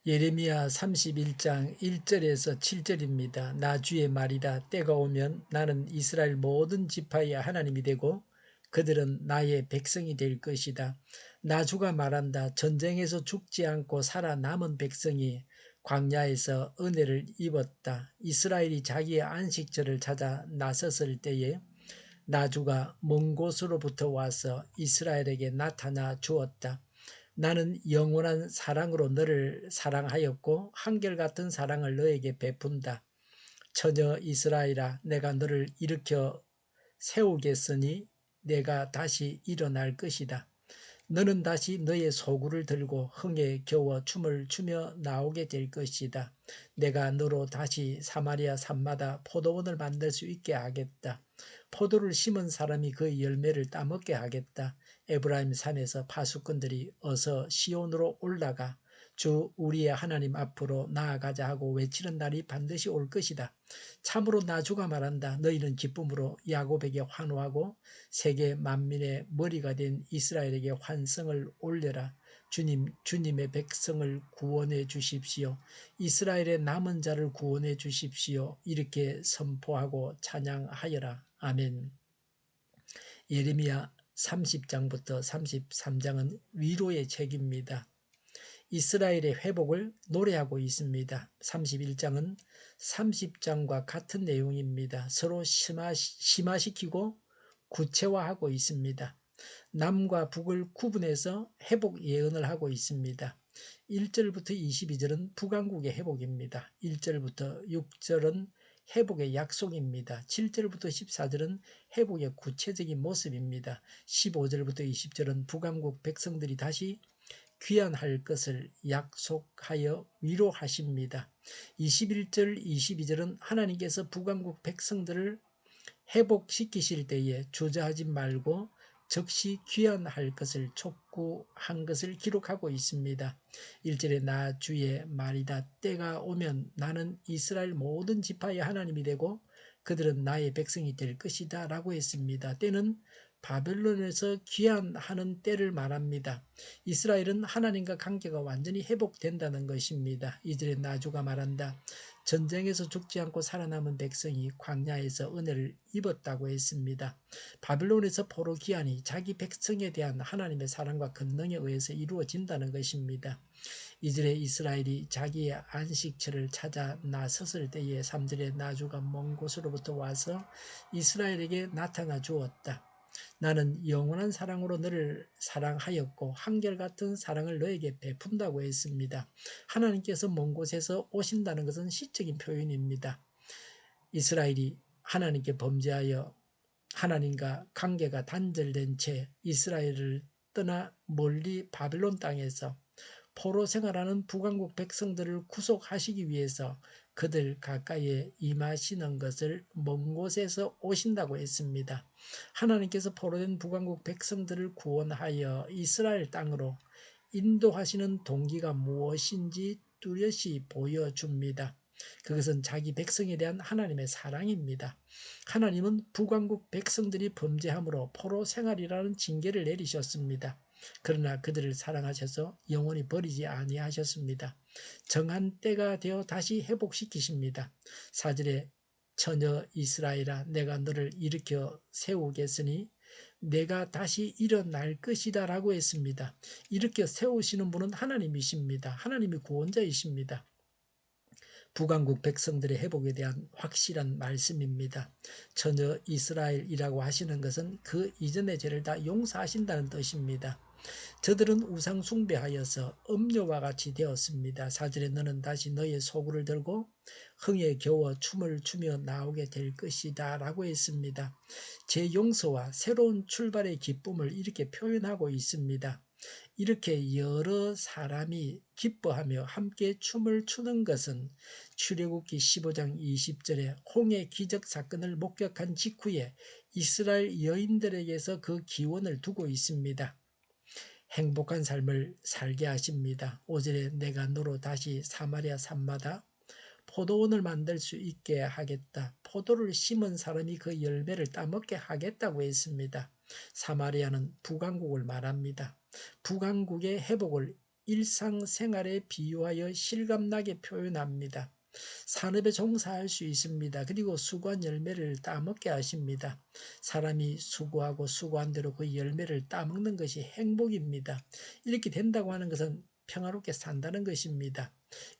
예레미야 31장 1절에서 7절입니다. 나 주의 말이다. 때가 오면 나는 이스라엘 모든 지파의 하나님이 되고 그들은 나의 백성이 될 것이다. 나 주가 말한다. 전쟁에서 죽지 않고 살아남은 백성이 광야에서 은혜를 입었다. 이스라엘이 자기의 안식처를 찾아 나섰을 때에 나 주가 먼 곳으로부터 와서 이스라엘에게 나타나 주었다. 나는 영원한 사랑으로 너를 사랑하였고 한결같은 사랑을 너에게 베푼다. 처녀 이스라엘아, 내가 너를 일으켜 세우겠으니 내가 다시 일어날 것이다. 너는 다시 너의 소구를 들고 흥에 겨워 춤을 추며 나오게 될 것이다. 내가 너로 다시 사마리아 산마다 포도원을 만들 수 있게 하겠다. 포도를 심은 사람이 그 열매를 따먹게 하겠다. 에브라임 산에서 파수꾼들이 어서 시온으로 올라가 주 우리의 하나님 앞으로 나아가자 하고 외치는 날이 반드시 올 것이다. 참으로 나 주가 말한다. 너희는 기쁨으로 야곱에게 환호하고 세계 만민의 머리가 된 이스라엘에게 환성을 올려라. 주님의 백성을 구원해 주십시오. 이스라엘의 남은 자를 구원해 주십시오. 이렇게 선포하고 찬양하여라. 아멘. 예레미야 30장부터 33장은 위로의 책입니다. 이스라엘의 회복을 노래하고 있습니다. 31장은 30장과 같은 내용입니다. 서로 심화시키고 구체화하고 있습니다. 남과 북을 구분해서 회복 예언을 하고 있습니다. 1절부터 22절은 북왕국의 회복입니다. 1절부터 6절은 회복의 약속입니다. 7절부터 14절은 회복의 구체적인 모습입니다. 15절부터 20절은 북왕국 백성들이 다시 귀환할 것을 약속하여 위로하십니다. 21절, 22절은 하나님께서 북왕국 백성들을 회복시키실 때에 주저하지 말고 즉시 귀환할 것을 촉구한 것을 기록하고 있습니다. 1절에 나 주의 말이다. 때가 오면 나는 이스라엘 모든 지파의 하나님이 되고 그들은 나의 백성이 될 것이다 라고 했습니다. 때는 바벨론에서 귀환하는 때를 말합니다. 이스라엘은 하나님과 관계가 완전히 회복된다는 것입니다. 2절에 나주가 말한다. 전쟁에서 죽지 않고 살아남은 백성이 광야에서 은혜를 입었다고 했습니다. 바벨론에서 포로 귀환이 자기 백성에 대한 하나님의 사랑과 권능에 의해서 이루어진다는 것입니다. 2절에 이스라엘이 자기의 안식처를 찾아 나섰을 때에 3절에 나주가 먼 곳으로부터 와서 이스라엘에게 나타나 주었다. 나는 영원한 사랑으로 너를 사랑하였고 한결같은 사랑을 너에게 베푼다고 했습니다. 하나님께서 먼 곳에서 오신다는 것은 시적인 표현입니다. 이스라엘이 하나님께 범죄하여 하나님과 관계가 단절된 채 이스라엘을 떠나 멀리 바벨론 땅에서 포로 생활하는 북왕국 백성들을 구속하시기 위해서 그들 가까이에 임하시는 것을 먼 곳에서 오신다고 했습니다. 하나님께서 포로된 북왕국 백성들을 구원하여 이스라엘 땅으로 인도하시는 동기가 무엇인지 뚜렷이 보여줍니다. 그것은 자기 백성에 대한 하나님의 사랑입니다. 하나님은 북왕국 백성들이 범죄함으로 포로 생활이라는 징계를 내리셨습니다. 그러나 그들을 사랑하셔서 영원히 버리지 아니하셨습니다. 정한 때가 되어 다시 회복시키십니다. 4절에 처녀 이스라엘아 내가 너를 일으켜 세우겠으니 내가 다시 일어날 것이다 라고 했습니다. 일으켜 세우시는 분은 하나님이십니다. 하나님이 구원자이십니다. 북왕국 백성들의 회복에 대한 확실한 말씀입니다. 처녀 이스라엘이라고 하시는 것은 그 이전의 죄를 다 용서하신다는 뜻입니다. 저들은 우상 숭배하여서 음료와 같이 되었습니다. 4절에 너는 다시 너의 소구를 들고 흥에 겨워 춤을 추며 나오게 될 것이다 라고 했습니다. 제 용서와 새로운 출발의 기쁨을 이렇게 표현하고 있습니다. 이렇게 여러 사람이 기뻐하며 함께 춤을 추는 것은 출애굽기 15장 20절에 홍해 기적 사건을 목격한 직후에 이스라엘 여인들에게서 그 기원을 두고 있습니다. 행복한 삶을 살게 하십니다. 5절에 내가 너로 다시 사마리아 산마다 포도원을 만들 수 있게 하겠다. 포도를 심은 사람이 그 열매를 따먹게 하겠다고 했습니다. 사마리아는 북왕국을 말합니다. 북왕국의 회복을 일상생활에 비유하여 실감나게 표현합니다. 산업에 종사할 수 있습니다. 그리고 수고한 열매를 따먹게 하십니다. 사람이 수고하고 수고한 대로 그 열매를 따먹는 것이 행복입니다. 이렇게 된다고 하는 것은 평화롭게 산다는 것입니다.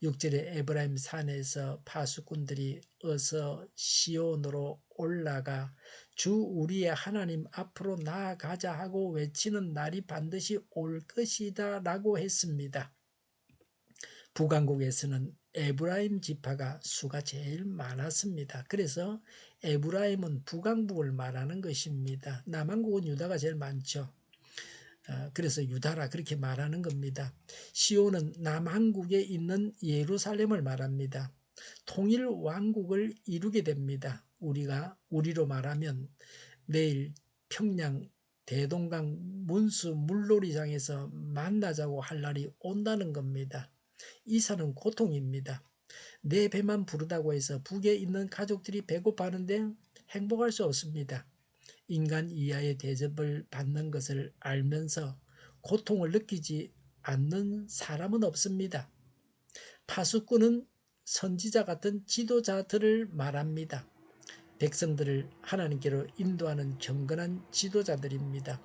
6절에 에브라임 산에서 파수꾼들이 어서 시온으로 올라가 주 우리의 하나님 앞으로 나아가자 하고 외치는 날이 반드시 올 것이다 라고 했습니다. 북왕국에서는 에브라임 지파가 수가 제일 많았습니다. 그래서 에브라임은 북왕국을 말하는 것입니다. 남왕국은 유다가 제일 많죠. 그래서 유다라 그렇게 말하는 겁니다. 시온은 남한국에 있는 예루살렘을 말합니다. 통일 왕국을 이루게 됩니다. 우리로 말하면 내일 평양 대동강 문수 물놀이장에서 만나자고 할 날이 온다는 겁니다. 이사는 고통입니다. 내 배만 부르다고 해서 북에 있는 가족들이 배고파하는데 행복할 수 없습니다. 인간 이하의 대접을 받는 것을 알면서 고통을 느끼지 않는 사람은 없습니다. 파수꾼은 선지자 같은 지도자들을 말합니다. 백성들을 하나님께로 인도하는 경건한 지도자들입니다.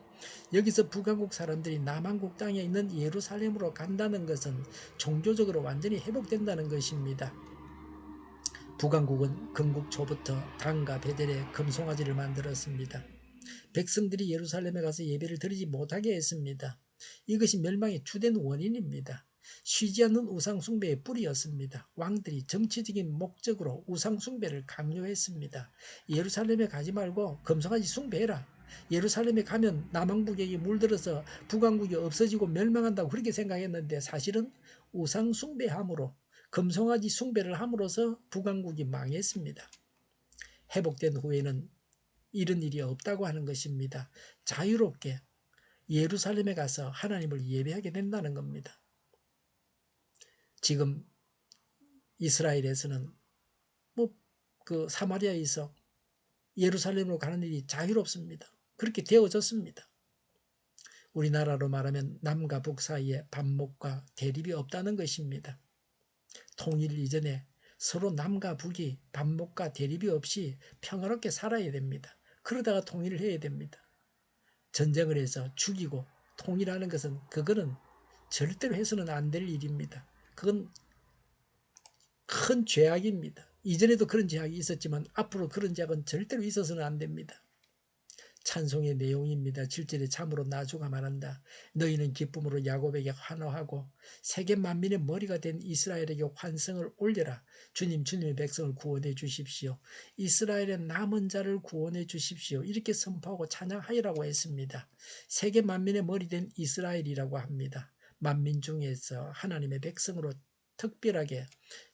여기서 북왕국 사람들이 남왕국 땅에 있는 예루살렘으로 간다는 것은 종교적으로 완전히 회복된다는 것입니다. 북왕국은 건국 초부터 당과 베델에 금송아지를 만들었습니다. 백성들이 예루살렘에 가서 예배를 드리지 못하게 했습니다. 이것이 멸망의 주된 원인입니다. 쉬지 않는 우상숭배의 뿌리였습니다. 왕들이 정치적인 목적으로 우상숭배를 강요했습니다. 예루살렘에 가지 말고 금송아지 숭배해라. 예루살렘에 가면 남왕국에 물들어서 북왕국이 없어지고 멸망한다고 그렇게 생각했는데 사실은 우상숭배함으로 금송아지 숭배를 함으로써 북왕국이 망했습니다. 회복된 후에는 이런 일이 없다고 하는 것입니다. 자유롭게 예루살렘에 가서 하나님을 예배하게 된다는 겁니다. 지금 이스라엘에서는 사마리아에서 예루살렘으로 가는 일이 자유롭습니다. 그렇게 되어졌습니다. 우리나라로 말하면 남과 북 사이에 반목과 대립이 없다는 것입니다. 통일 이전에 서로 남과 북이 반목과 대립이 없이 평화롭게 살아야 됩니다. 그러다가 통일을 해야 됩니다. 전쟁을 해서 죽이고 통일하는 것은 그거는 절대로 해서는 안 될 일입니다. 그건 큰 죄악입니다. 이전에도 그런 죄악이 있었지만 앞으로 그런 죄악은 절대로 있어서는 안 됩니다. 찬송의 내용입니다. 7절에 참으로 나주가 말한다. 너희는 기쁨으로 야곱에게 환호하고 세계 만민의 머리가 된 이스라엘에게 환성을 올려라. 주님의 백성을 구원해 주십시오. 이스라엘의 남은 자를 구원해 주십시오. 이렇게 선포하고 찬양하리라고 했습니다. 세계 만민의 머리 된 이스라엘이라고 합니다. 만민 중에서 하나님의 백성으로 특별하게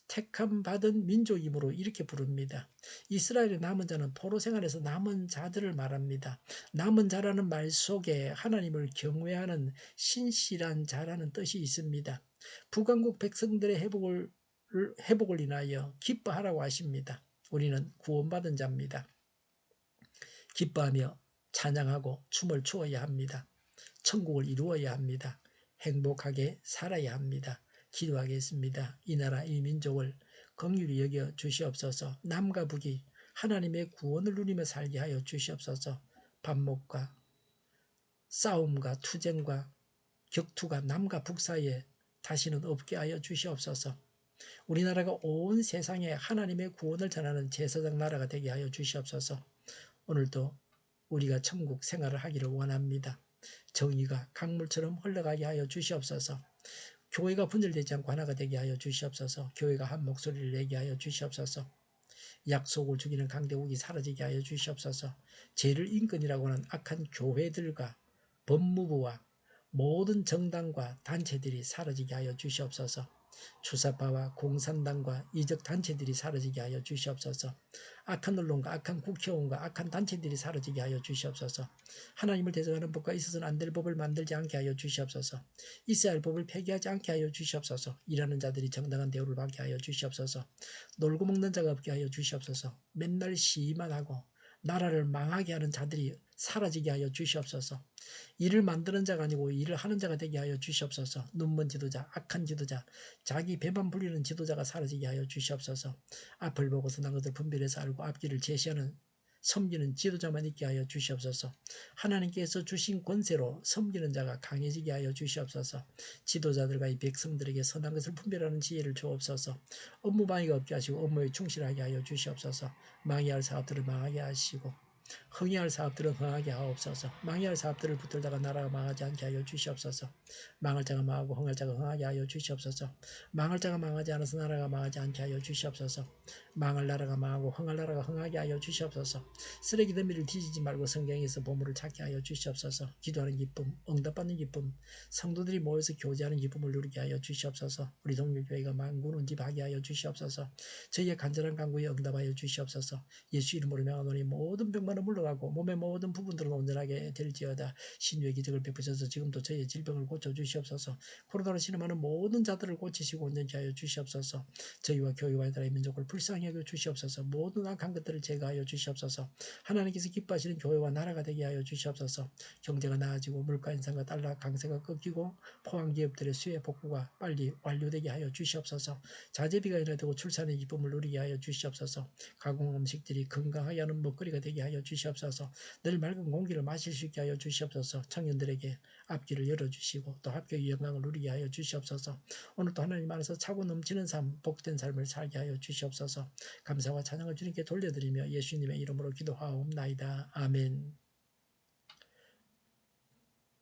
택함 받은 민족이므로 이렇게 부릅니다. 이스라엘의 남은 자는 포로 생활에서 남은 자들을 말합니다. 남은 자라는 말 속에 하나님을 경외하는 신실한 자라는 뜻이 있습니다. 북왕국 백성들의 회복을 인하여 기뻐하라고 하십니다. 우리는 구원받은 자입니다. 기뻐하며 찬양하고 춤을 추어야 합니다. 천국을 이루어야 합니다. 행복하게 살아야 합니다. 기도하겠습니다. 이 나라 이 민족을 긍휼히 여겨 주시옵소서. 남과 북이 하나님의 구원을 누리며 살게 하여 주시옵소서. 반목과 싸움과 투쟁과 격투가 남과 북 사이에 다시는 없게 하여 주시옵소서. 우리나라가 온 세상에 하나님의 구원을 전하는 제사장 나라가 되게 하여 주시옵소서. 오늘도 우리가 천국 생활을 하기를 원합니다. 정의가 강물처럼 흘러가게 하여 주시옵소서. 교회가 분열되지 않고 하나가 되게 하여 주시옵소서. 교회가 한 목소리를 내게 하여 주시옵소서. 약속을 죽이는 강대국이 사라지게 하여 주시옵소서. 죄를 인권이라고 하는 악한 교회들과 법무부와 모든 정당과 단체들이 사라지게 하여 주시옵소서. 주사파와 공산당과 이적 단체들이 사라지게 하여 주시옵소서. 악한 언론과 악한 국회의원과 악한 단체들이 사라지게 하여 주시옵소서. 하나님을 대적하는 법과 있어서는 안 될 법을 만들지 않게 하여 주시옵소서. 있어야 할 법을 폐기하지 않게 하여 주시옵소서. 일하는 자들이 정당한 대우를 받게 하여 주시옵소서. 놀고 먹는 자가 없게 하여 주시옵소서. 맨날 시위만 하고 나라를 망하게 하는 자들이 사라지게 하여 주시옵소서. 일을 만드는 자가 아니고 일을 하는 자가 되게 하여 주시옵소서. 눈먼 지도자, 악한 지도자, 자기 배만 불리는 지도자가 사라지게 하여 주시옵소서. 앞을 보고서 난 것을 분별해서 알고 앞길을 제시하는 섬기는 지도자만 있게 하여 주시옵소서. 하나님께서 주신 권세로 섬기는 자가 강해지게 하여 주시옵소서. 지도자들과 이 백성들에게 선한 것을 분별하는 지혜를 주옵소서. 업무방해가 없게 하시고 업무에 충실하게 하여 주시옵소서. 망해할 사업들을 망하게 하시고 흥해할 사업들은 흥하게 하옵소서. 망해할 사업들을 붙들다가 나라가 망하지 않게 하여 주시옵소서. 망할 자가 망하고 흥할 자가 흥하게 하여 주시옵소서. 망할 자가 망하지 않아서 나라가 망하지 않게 하여 주시옵소서. 망할 나라가 망하고 흥할 나라가 흥하게 하여 주시옵소서. 쓰레기 더미를 뒤지지 말고 성경에서 보물을 찾게 하여 주시옵소서. 기도하는 기쁨, 응답받는 기쁨, 성도들이 모여서 교제하는 기쁨을 누리게 하여 주시옵소서. 우리 동료교회가 만군운집하게 하여 주시옵소서. 저희의 간절한 간구에 응답하여 주시옵소서. 예수 이름으로 명하노니 모든 병만은 물러가고 몸의 모든 부분들은 온전하게 될지어다. 신유의 기적을 베푸셔서 지금도 저희의 질병을 고쳐주시옵소서. 코로나로 신음하는 모든 자들을 고치시고 온전케 하여 주시옵소서. 저희와 교회와 나라의 민족을 불쌍히 여겨 주시옵소서. 모든 악한 것들을 제거하여 주시옵소서. 하나님께서 기뻐하시는 교회와 나라가 되게 하여 주시옵소서. 경제가 나아지고 물가 인상과 달러 강세가 꺾이고 포항기업들의 수혜 복구가 빨리 완료되게 하여 주시옵소서. 자재비가 인하되고 출산의 기쁨을 누리게 하여 주시옵소서. 가공 음식들이 건강하게 하는 먹거리가 되게 하여 주시옵소서. 늘 맑은 공기를 마실 수 있게 하여 주시옵소서. 청년들에게 앞길을 열어주시고 또 합격의 영광을 누리게 하여 주시옵소서. 오늘도 하나님 안에서 차고 넘치는 삶, 복된 삶을 살게 하여 주시옵소서. 감사와 찬양을 주님께 돌려드리며 예수님의 이름으로 기도하옵나이다. 아멘.